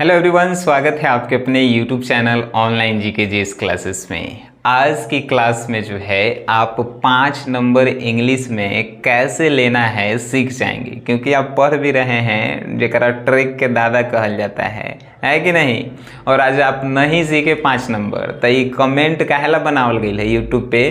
Hello everyone, स्वागत है आपके अपने YouTube channel online GK GS classes में। आज की क्लास में जो है आप 5 नंबर इंग्लिश में कैसे लेना है सीख जाएंगे, क्योंकि आप पढ़ भी रहे हैं जेकरा ट्रिक के दादा कहल जाता है कि नहीं। और आज आप नहीं सीखे 5 नंबर तो ये कमेंट काहेला बनावल गई है यूट्यूब पे,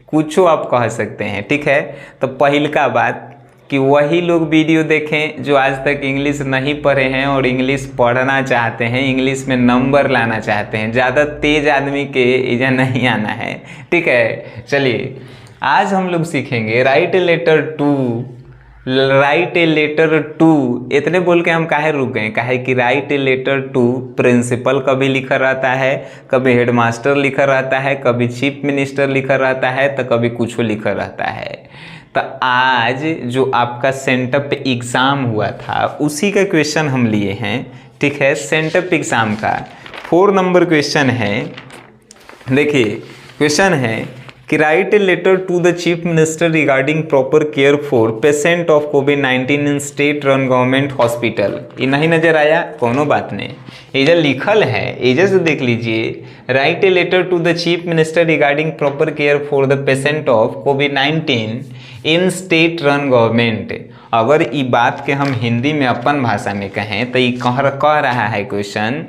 कुछ आप कह सकते हैं, ठीक है। तो पहिलका बात कि वही लोग वीडियो देखें जो आज तक इंग्लिश नहीं पढ़े हैं और इंग्लिश पढ़ना चाहते हैं, इंग्लिश में नंबर लाना चाहते हैं। ज़्यादा तेज आदमी के इधर नहीं आना है, ठीक है। चलिए आज हम लोग सीखेंगे write a letter to. Write a letter to इतने बोल के हम काहे रुक गए, काहे कि write a letter to principal कभी लिखा रहता है, कभी हेडमास्टर लिखा रहता है, कभी चीफ मिनिस्टर लिखा रहता है, तो कभी कुछ लिखा रहता है। तो आज जो आपका सेंटअप एग्ज़ाम हुआ था उसी का क्वेश्चन हम लिए हैं, ठीक है। सेंटअप एग्ज़ाम का 4 नंबर क्वेश्चन है। देखिए क्वेश्चन है कि write a letter to the chief minister regarding proper care for patient of कोविड-19 in state run government hospital. ये नहीं नजर आया, कोनो बात नहीं, एजा लिखल है, एजा से देख लीजिए। Write a letter to the chief minister regarding proper care for the patient of कोविड-19 इन स्टेट रन गवर्नमेंट। अगर ये बात के हम हिंदी में अपन भाषा में कहें तो ये कह रहा है क्वेश्चन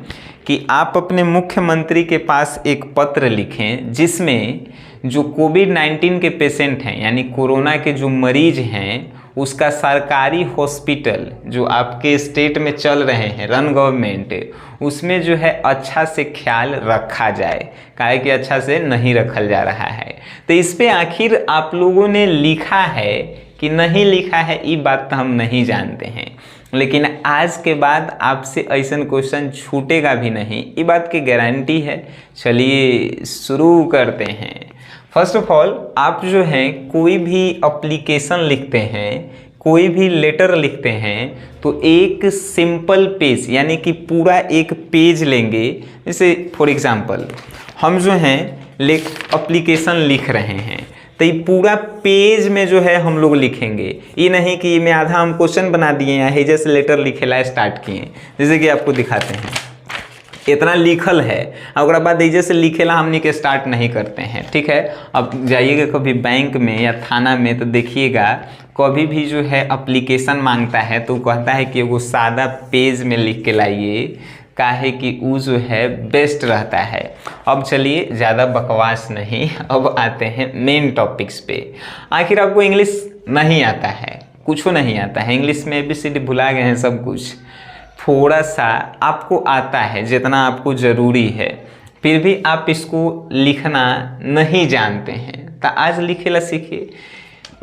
कि आप अपने मुख्यमंत्री के पास एक पत्र लिखें जिसमें जो कोविड-19 के पेशेंट हैं, यानी कोरोना के जो मरीज हैं, उसका सरकारी हॉस्पिटल जो आपके स्टेट में चल रहे हैं रन गवर्नमेंट, उसमें जो है अच्छा से ख्याल रखा जाए, काहे कि अच्छा से नहीं रखल जा रहा है। तो इस पे आखिर आप लोगों ने लिखा है कि नहीं लिखा है, ये बात तो हम नहीं जानते हैं, लेकिन आज के बाद आपसे ऐसा क्वेश्चन छूटेगा भी नहीं, ये बात की गारंटी है। चलिए शुरू करते हैं। फर्स्ट ऑफ ऑल आप जो हैं कोई भी एप्लीकेशन लिखते हैं, कोई भी लेटर लिखते हैं, तो एक सिंपल पेज यानी कि पूरा एक पेज लेंगे। जैसे फॉर एग्जांपल हम जो हैं एप्लीकेशन लिख रहे हैं तो ये पूरा पेज में जो है हम लोग लिखेंगे। ये नहीं कि मैं आधा हम क्वेश्चन बना दिए या हेजे से लेटर लिखेला स्टार्ट किए, जैसे कि आपको दिखाते हैं इतना लिखल है, और बाद एजे से लिखेला हमने के स्टार्ट नहीं करते हैं, ठीक है। अब जाइएगा कभी बैंक में या थाना में तो देखिएगा कभी भी जो है एप्लीकेशन मांगता है तो कहता है कि वो सादा पेज में लिख के लाइए, काहे कि वो जो है बेस्ट रहता है। अब चलिए ज़्यादा बकवास नहीं, अब आते हैं मेन टॉपिक्स पे। आखिर आपको इंग्लिश नहीं आता है, कुछ नहीं आता है, इंग्लिश में ABCD भुला गए हैं सब कुछ। थोड़ा सा आपको आता है जितना आपको ज़रूरी है, फिर भी आप इसको लिखना नहीं जानते हैं, तो आज लिखेला सीखिए।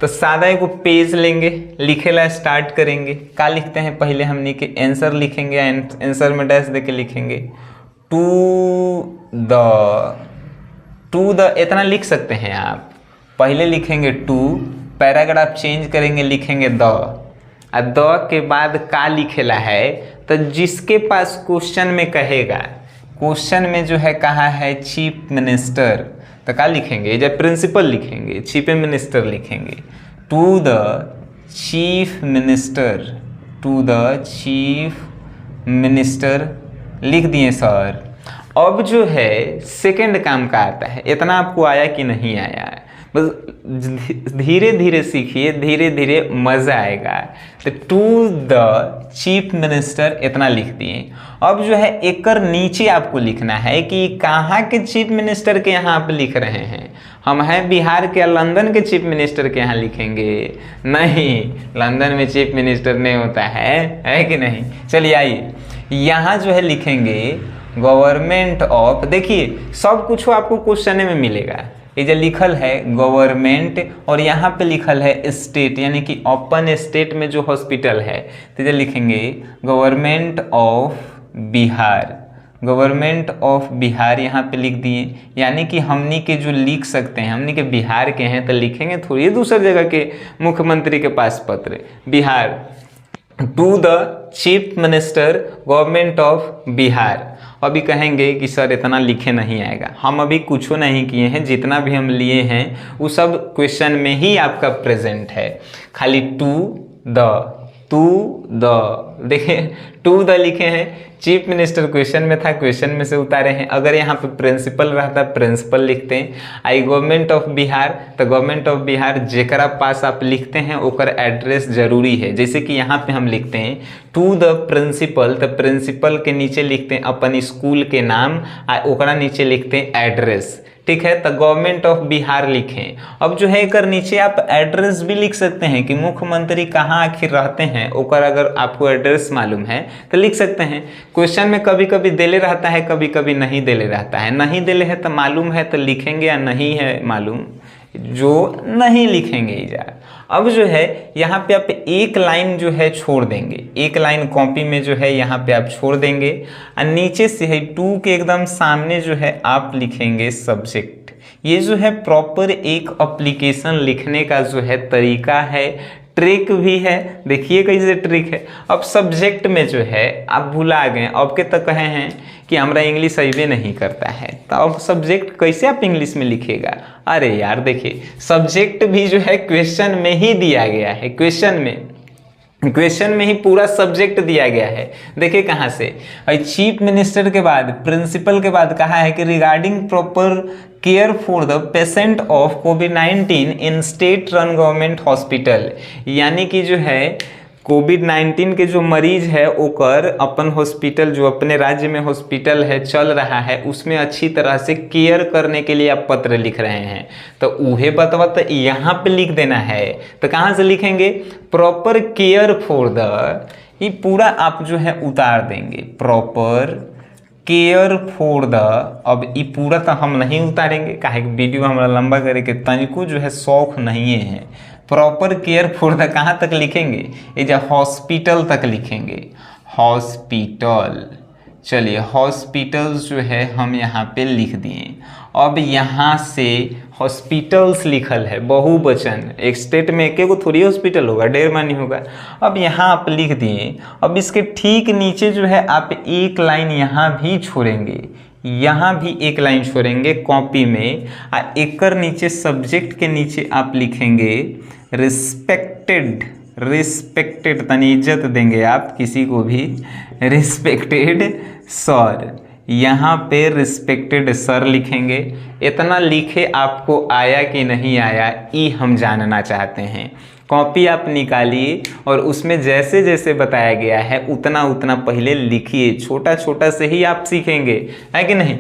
तो सादा एक पेज लेंगे, लिखेला स्टार्ट करेंगे। क्या लिखते हैं पहले हमने के आंसर लिखेंगे, आंसर में डैश दे के लिखेंगे टू द इतना लिख सकते हैं आप। पहले लिखेंगे टू, पैराग्राफ चेंज करेंगे, लिखेंगे द, और द के बाद का लिखेला है तो जिसके पास क्वेश्चन में कहेगा, क्वेश्चन में जो है कहा है चीफ मिनिस्टर, तो क्या लिखेंगे, जब प्रिंसिपल लिखेंगे, चीफ मिनिस्टर लिखेंगे, to the chief minister, to the chief minister लिख दिए सर। अब जो है सेकंड काम का आता है, इतना आपको आया कि नहीं आया, बस धीरे धीरे सीखिए, धीरे धीरे मज़ा आएगा। तो टू द चीफ मिनिस्टर इतना लिख दिए। अब जो है एक नीचे आपको लिखना है कि कहाँ के चीफ मिनिस्टर के यहाँ आप लिख रहे हैं। हम हैं बिहार के, लंदन के चीफ मिनिस्टर के यहाँ लिखेंगे? नहीं, लंदन में चीफ मिनिस्टर नहीं होता है कि नहीं। चलिए आइए यहाँ जो है लिखेंगे गवर्नमेंट ऑफ। देखिए सब कुछ आपको क्वेश्चन में मिलेगा। ये जो लिखल है गवर्नमेंट और यहाँ पे लिखल है स्टेट, यानी कि ओपन स्टेट में जो हॉस्पिटल है, तो ये लिखेंगे government of Bihar, government of Bihar यहाँ पे लिख दिए। यानी कि हमनी के जो लिख सकते हैं, हमनी के बिहार के हैं तो लिखेंगे थोड़ी दूसरी जगह के मुख्यमंत्री के पास पत्र, Bihar, to the chief minister government of Bihar. अभी कहेंगे कि सर इतना लिखे नहीं आएगा, हम अभी कुछ नहीं किए हैं, जितना भी हम लिए हैं वो सब क्वेश्चन में ही आपका प्रेजेंट है। खाली टू द टू द, देखिए टू द लिखे हैं, चीफ मिनिस्टर क्वेश्चन में था, क्वेश्चन में से उतारे हैं। अगर यहाँ पे प्रिंसिपल रहता प्रिंसिपल लिखते हैं। आई गवर्नमेंट ऑफ बिहार, तो गवर्नमेंट ऑफ बिहार जेकरा पास आप लिखते हैं ओकर एड्रेस जरूरी है। जैसे कि यहाँ पे हम लिखते हैं टू द प्रिंसिपल, तो प्रिंसिपल के नीचे लिखते हैं अपन स्कूल के नाम, ओकरा नीचे लिखते हैं एड्रेस, ठीक है। तो गवर्नमेंट ऑफ बिहार लिखें। अब जो है एक नीचे आप एड्रेस भी लिख सकते हैं कि मुख्यमंत्री कहाँ आखिर रहते हैं, ओकर अगर आपको एड्रेस मालूम है तो लिख सकते हैं। क्वेश्चन में कभी कभी देले रहता है, कभी कभी नहीं देले रहता है। नहीं देले है तो मालूम है तो लिखेंगे, या नहीं है मालूम जो नहीं लिखेंगे इजा। अब जो है यहाँ पे आप एक लाइन जो है छोड़ देंगे, एक लाइन कॉपी में जो है यहाँ पे आप छोड़ देंगे, और नीचे से है टू के एकदम सामने जो है आप लिखेंगे सब्जेक्ट। ये जो है प्रॉपर एक एप्लीकेशन लिखने का जो है तरीका है, ट्रिक भी है। देखिए कैसे ट्रिक है। अब सब्जेक्ट में जो है आप भुला गए, अब के तक कहे हैं कि हमारा इंग्लिश अइबे नहीं करता है, तो अब सब्जेक्ट कैसे आप इंग्लिश में लिखेगा। अरे यार देखिए सब्जेक्ट भी जो है क्वेश्चन में ही दिया गया है, क्वेश्चन में ही पूरा सब्जेक्ट दिया गया है। देखिए कहाँ से, चीफ मिनिस्टर के बाद प्रिंसिपल के बाद कहा है कि regarding proper care for the patient of कोविड-19 in state run government hospital, यानी कि जो है कोविड-19 के जो मरीज है ओकर अपन हॉस्पिटल, जो अपने राज्य में हॉस्पिटल है चल रहा है, उसमें अच्छी तरह से केयर करने के लिए आप पत्र लिख रहे हैं। तो उहे बतवा तो यहाँ पे लिख देना है। तो कहाँ से लिखेंगे, प्रॉपर केयर फॉर द, ये पूरा आप जो है उतार देंगे, प्रॉपर केयर फॉर द। अब ये पूरा तो हम नहीं उतारेंगे, काहे कि वीडियो हमारा लंबा करे के तनिको जो है शौक नहीं है। प्रॉपर केयर फॉर द कहाँ तक लिखेंगे, ये जो हॉस्पिटल तक लिखेंगे, हॉस्पिटल। चलिए हॉस्पिटल्स जो है हम यहाँ पे लिख दिए। अब यहाँ से हॉस्पिटल्स लिखल है बहुवचन, एक स्टेट में एक को थोड़ी हॉस्पिटल होगा, ढेर मानी होगा। अब यहाँ आप लिख दिए। अब इसके ठीक नीचे जो है आप एक लाइन यहाँ भी छोड़ेंगे, यहाँ भी एक लाइन छोड़ेंगे कॉपी में, और एकर नीचे सब्जेक्ट के नीचे आप लिखेंगे रिस्पेक्टेड, रिस्पेक्टेड तनी इज्जत देंगे आप किसी को भी, रिस्पेक्टेड सर, यहाँ पे रिस्पेक्टेड सर लिखेंगे। इतना लिखे आपको आया कि नहीं आया ये हम जानना चाहते हैं। कॉपी आप निकालिए और उसमें जैसे जैसे बताया गया है उतना उतना पहले लिखिए, छोटा छोटा से ही आप सीखेंगे, है कि नहीं।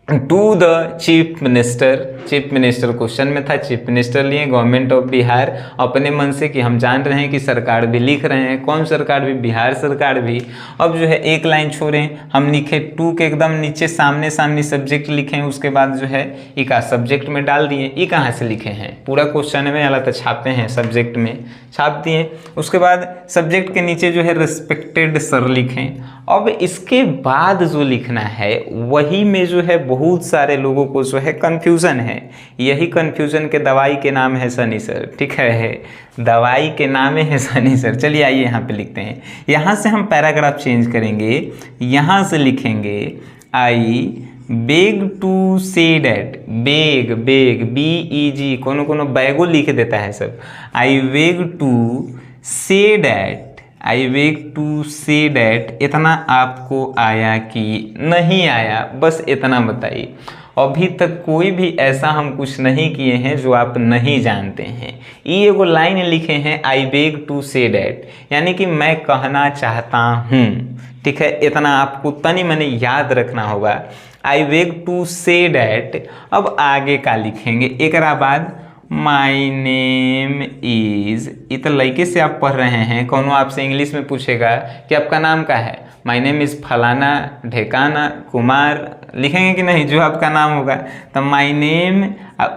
To the chief minister, chief minister question में था, चीफ मिनिस्टर लिए गवर्नमेंट ऑफ बिहार, अपने मन से कि हम जान रहे हैं कि सरकार भी लिख रहे हैं, कौन सरकार भी, बिहार सरकार भी। अब जो है एक लाइन छोड़ें, हम लिखे टू के एकदम नीचे सामने सामने सब्जेक्ट लिखें, उसके बाद जो है ई का सब्जेक्ट में डाल दिए। ये कहाँ से लिखे हैं, पूरा क्वेश्चन में वाला तो छापते हैं, सब्जेक्ट में छाप दिए। उसके बाद सब्जेक्ट के नीचे जो है रिस्पेक्टेड सर लिखें। अब इसके बाद जो लिखना है वही में जो है बहुत सारे लोगों को जो है कन्फ्यूज़न है। यही कन्फ्यूज़न के दवाई के नाम है सनी सर, ठीक है, दवाई के नाम है सनी सर। चलिए आइए यहाँ पे लिखते हैं। यहाँ से हम पैराग्राफ चेंज करेंगे, यहाँ से लिखेंगे I beg to say that, beg beg BEG, कोनो बैगो लिख देता है सब। I beg to say that, I beg to say that. इतना आपको आया कि नहीं आया, बस इतना बताइए। अभी तक कोई भी ऐसा हम कुछ नहीं किए हैं जो आप नहीं जानते हैं। ये एगो लाइन लिखे हैं I beg to say that, यानी कि मैं कहना चाहता हूँ, ठीक है। इतना आपको तनी मनी याद रखना होगा, I beg to say that. अब आगे का लिखेंगे, एक बाद माई नेम इज़, ये तो लड़के से आप पढ़ रहे हैं, कौन आपसे इंग्लिश में पूछेगा कि आपका नाम क्या है, माई नेम इज़ फलाना ढेकाना कुमार, लिखेंगे कि नहीं, जो आपका नाम होगा। तो माई नेम,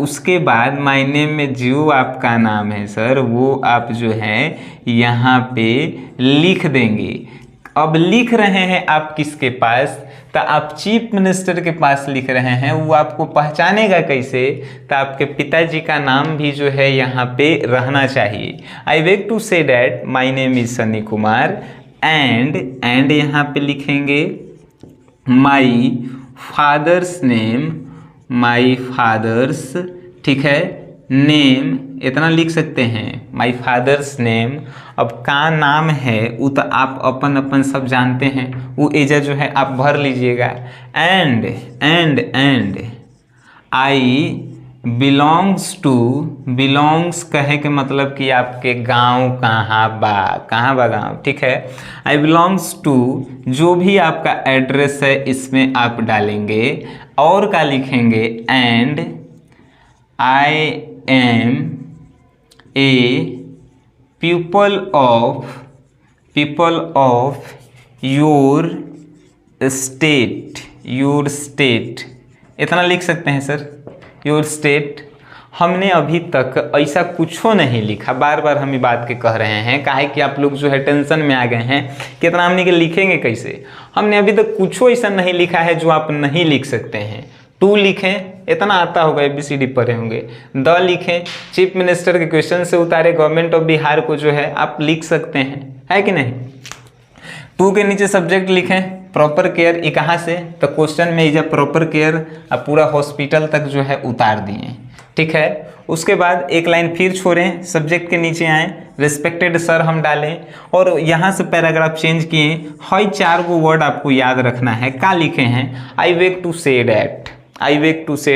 उसके बाद माई नेम में जो आपका नाम है सर वो आप जो है यहाँ पे लिख देंगे। अब लिख रहे हैं आप किसके पास, तो आप चीफ मिनिस्टर के पास लिख रहे हैं, वो आपको पहचानेगा कैसे, तो आपके पिताजी का नाम भी जो है यहाँ पे रहना चाहिए। I beg to say that my name is Sunny Kumar and यहाँ पे लिखेंगे my father's name, my father's, ठीक है, नेम इतना लिख सकते हैं, माई फादर्स नेम। अब का नाम है वो तो आप अपन अपन सब जानते हैं, वो एजा जो है आप भर लीजिएगा। And I belongs to, belongs कहे के मतलब कि आपके गांव कहाँ बा गांव, ठीक है। आई बिलोंग्स टू, जो भी आपका एड्रेस है इसमें आप डालेंगे और क्या लिखेंगे, and I am a people of your state, इतना लिख सकते हैं सर, योर स्टेट। हमने अभी तक ऐसा कुछो नहीं लिखा, बार बार हम ये बात के कह रहे हैं, काहे कि आप लोग जो है टेंशन में आ गए हैं कि इतना हमने के लिखेंगे कैसे। हमने अभी तक कुछो ऐसा नहीं लिखा है जो आप नहीं लिख सकते हैं। टू लिखें, इतना आता होगा, ABCD पढ़े होंगे। द लिखें, चीफ मिनिस्टर के क्वेश्चन से उतारे गवर्नमेंट ऑफ बिहार को जो है आप लिख सकते हैं, है कि नहीं। टू के नीचे सब्जेक्ट लिखें, प्रॉपर केयर। ये कहाँ से, तो क्वेश्चन में इजा प्रॉपर केयर अब पूरा हॉस्पिटल तक जो है उतार दिए, ठीक है। उसके बाद एक लाइन फिर छोड़ें, सब्जेक्ट के नीचे आए, रिस्पेक्टेड सर हम डालें और यहाँ से पैराग्राफ चेंज किए। हर 4 गो वर्ड आपको याद रखना है। क्या लिखे हैं, I wake to say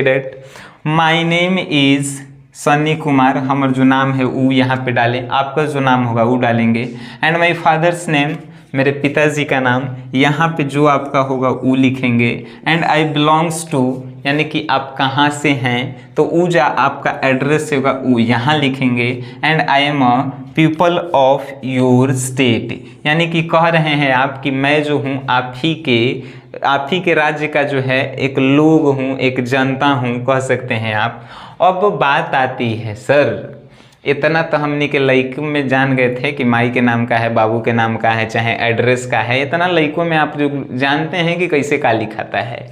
that, my name is Sunny Kumar, हमारा जो नाम है वो यहाँ पे डालें, आपका जो नाम होगा वो डालेंगे। एंड माई फादर्स नेम, मेरे पिताजी का नाम, यहाँ पे जो आपका होगा वो लिखेंगे। एंड आई बिलोंग्स टू, यानी कि आप कहाँ से हैं, तो वो जो आपका एड्रेस होगा वो यहाँ लिखेंगे। And I am a people of your state, यानी कि कह रहे हैं आप कि मैं जो हूँ आप ही के राज्य का जो है एक लोग हूँ, एक जनता हूँ, कह सकते हैं आप। अब बात आती है सर, इतना तो हमने के लइकों में जान गए थे कि माई के नाम का है, बाबू के नाम का है, चाहे एड्रेस का है, इतना लइकों में आप जो जानते हैं कि कैसे का लिखाता है।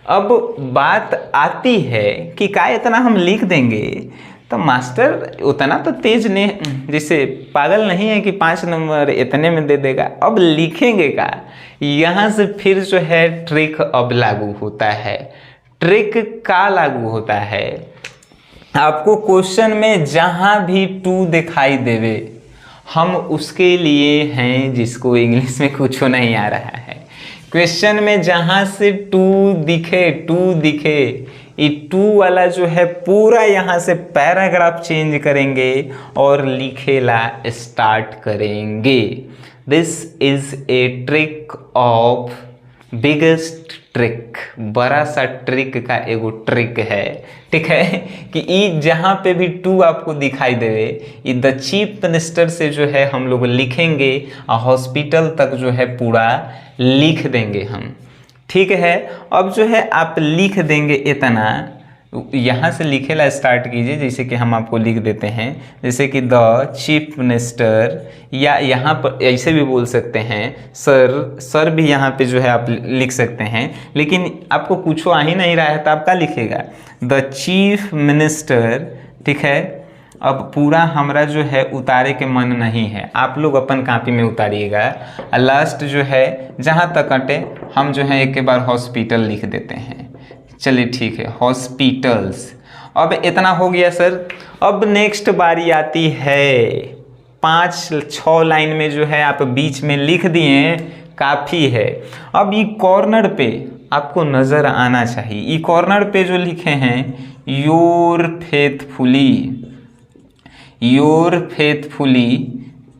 अब बात आती है कि का इतना हम लिख देंगे, तो मास्टर उतना तो तेज ने जैसे पागल नहीं है कि 5 नंबर इतने में दे देगा। अब लिखेंगे का, यहाँ से फिर जो है ट्रिक अब लागू होता है। ट्रिक का लागू होता है, आपको क्वेश्चन में जहाँ भी टू दिखाई देवे, हम उसके लिए हैं जिसको इंग्लिश में कुछ नहीं आ रहा है। क्वेश्चन में जहाँ से टू दिखे, ये टू वाला जो है पूरा यहाँ से पैराग्राफ चेंज करेंगे और लिखेला स्टार्ट करेंगे। This is a trick of biggest trick, बड़ा सा ट्रिक का एगो ट्रिक है, ठीक है। कि ये जहाँ पे भी टू आपको दिखाई देवे, ये द चीफ मिनिस्टर से जो है हम लोग लिखेंगे और हॉस्पिटल तक जो है पूरा लिख देंगे हम, ठीक है। अब जो है आप लिख देंगे इतना, यहाँ से लिखेला स्टार्ट कीजिए, जैसे कि हम आपको लिख देते हैं, जैसे कि द चीफ मिनिस्टर, या यहाँ पर ऐसे भी बोल सकते हैं सर भी यहाँ पे जो है आप लिख सकते हैं। लेकिन आपको कुछ आ ही नहीं रहा है तो आप क्या लिखेगा, द चीफ मिनिस्टर, ठीक है। अब पूरा हमरा जो है उतारे के मन नहीं है, आप लोग अपन कॉपी में उतारिएगा। लास्ट जो है जहाँ तक अटे हम जो है एक के बार हॉस्पिटल लिख देते हैं, चलिए ठीक है, हॉस्पिटल्स। अब इतना हो गया सर। अब नेक्स्ट बारी आती है 5-6 लाइन में जो है आप बीच में लिख दिए, काफ़ी है। अब ये कॉर्नर पे आपको नज़र आना चाहिए, ये कॉर्नर पे जो लिखे हैं योर फेथफुली,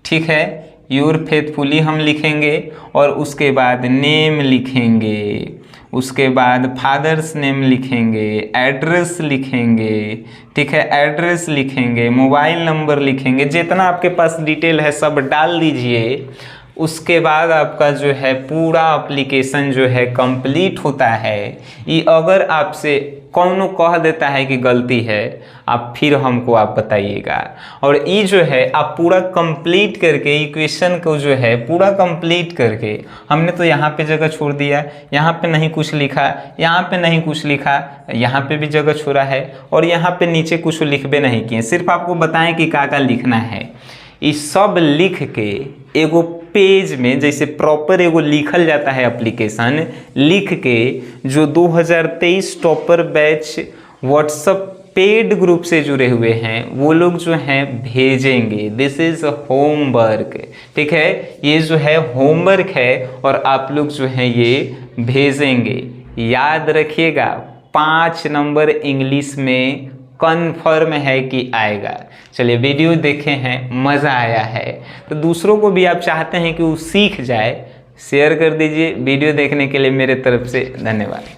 ठीक है, योर फेथफुली हम लिखेंगे और उसके बाद नेम लिखेंगे, उसके बाद फादर्स नेम लिखेंगे, एड्रेस लिखेंगे, ठीक है, एड्रेस लिखेंगे, मोबाइल नंबर लिखेंगे, जितना आपके पास डिटेल है सब डाल दीजिए। उसके बाद आपका जो है पूरा एप्लीकेशन जो है कंप्लीट होता है। ये अगर आपसे कौनो कह देता है कि गलती है, आप फिर हमको आप बताइएगा। और ये जो है आप पूरा कंप्लीट करके, इक्वेशन को जो है पूरा कंप्लीट करके, हमने तो यहाँ पे जगह छोड़ दिया, यहाँ पे नहीं कुछ लिखा, यहाँ पे नहीं कुछ लिखा, यहाँ पे भी जगह छोड़ा है और यहाँ पे नीचे कुछ लिखबे नहीं किए, सिर्फ आपको बताएं कि क्या लिखना है। ये सब लिख के एगो पेज में जैसे प्रॉपर एगो लिखल जाता है एप्लीकेशन, लिख के जो 2023 topper batch WhatsApp paid group से जुड़े हुए हैं वो लोग जो हैं भेजेंगे। दिस इज होमवर्क, ठीक है, ये जो है होमवर्क है और आप लोग जो हैं ये भेजेंगे। याद रखिएगा 5 नंबर इंग्लिश में कन्फर्म है कि आएगा। चलिए वीडियो देखे हैं, मज़ा आया है तो दूसरों को भी आप चाहते हैं कि वो सीख जाए, शेयर कर दीजिए। वीडियो देखने के लिए मेरे तरफ से धन्यवाद।